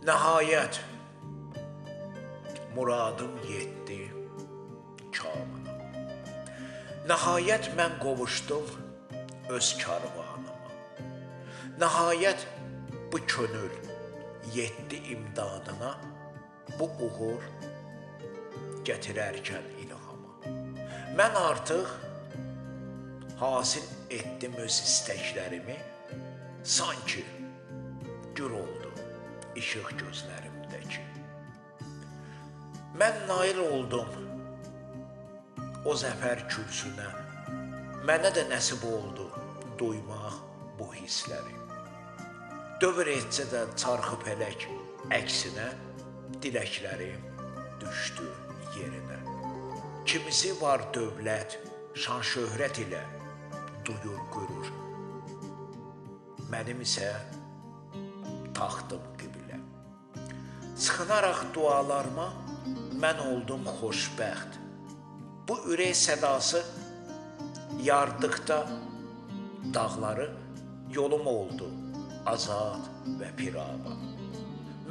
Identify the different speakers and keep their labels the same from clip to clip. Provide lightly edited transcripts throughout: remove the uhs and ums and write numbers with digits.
Speaker 1: Nəhayət, muradım yetdi kamına. Nəhayət, mən qovuşdum öz karvanıma. Nəhayət, bu könül yetdi imdadına, bu uğur gətirərkən ilhama. Mən artıq hasil etdim öz istəklərimi, sanki gür oldu işıq gözlərimdəki. Mən nail oldum o zəfər kürsünə, mənə də nəsib oldu duymaq bu hissləri. Dövr etsə də çarxı pələk əksinə, diləklərim düşdü yerinə. Kimisi var dövlət, şan şöhrət ilə duyur qürur. Mənim isə taxtım qiblə. Sıxınaraq dualarıma mən oldum xoşbəxt. Bu ürək sədası yardıqda dağları yolum oldu azad və pirava.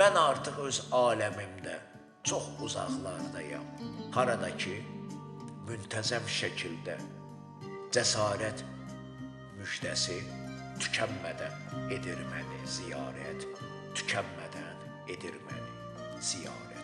Speaker 1: Mən artıq öz aləmimdə çox uzaqlardayam. Harada ki, müntəzəm şəkildə cəsarət müjdəsi tükənmədən edir məni ziyarət, tükənmədən edir məni ziyarət.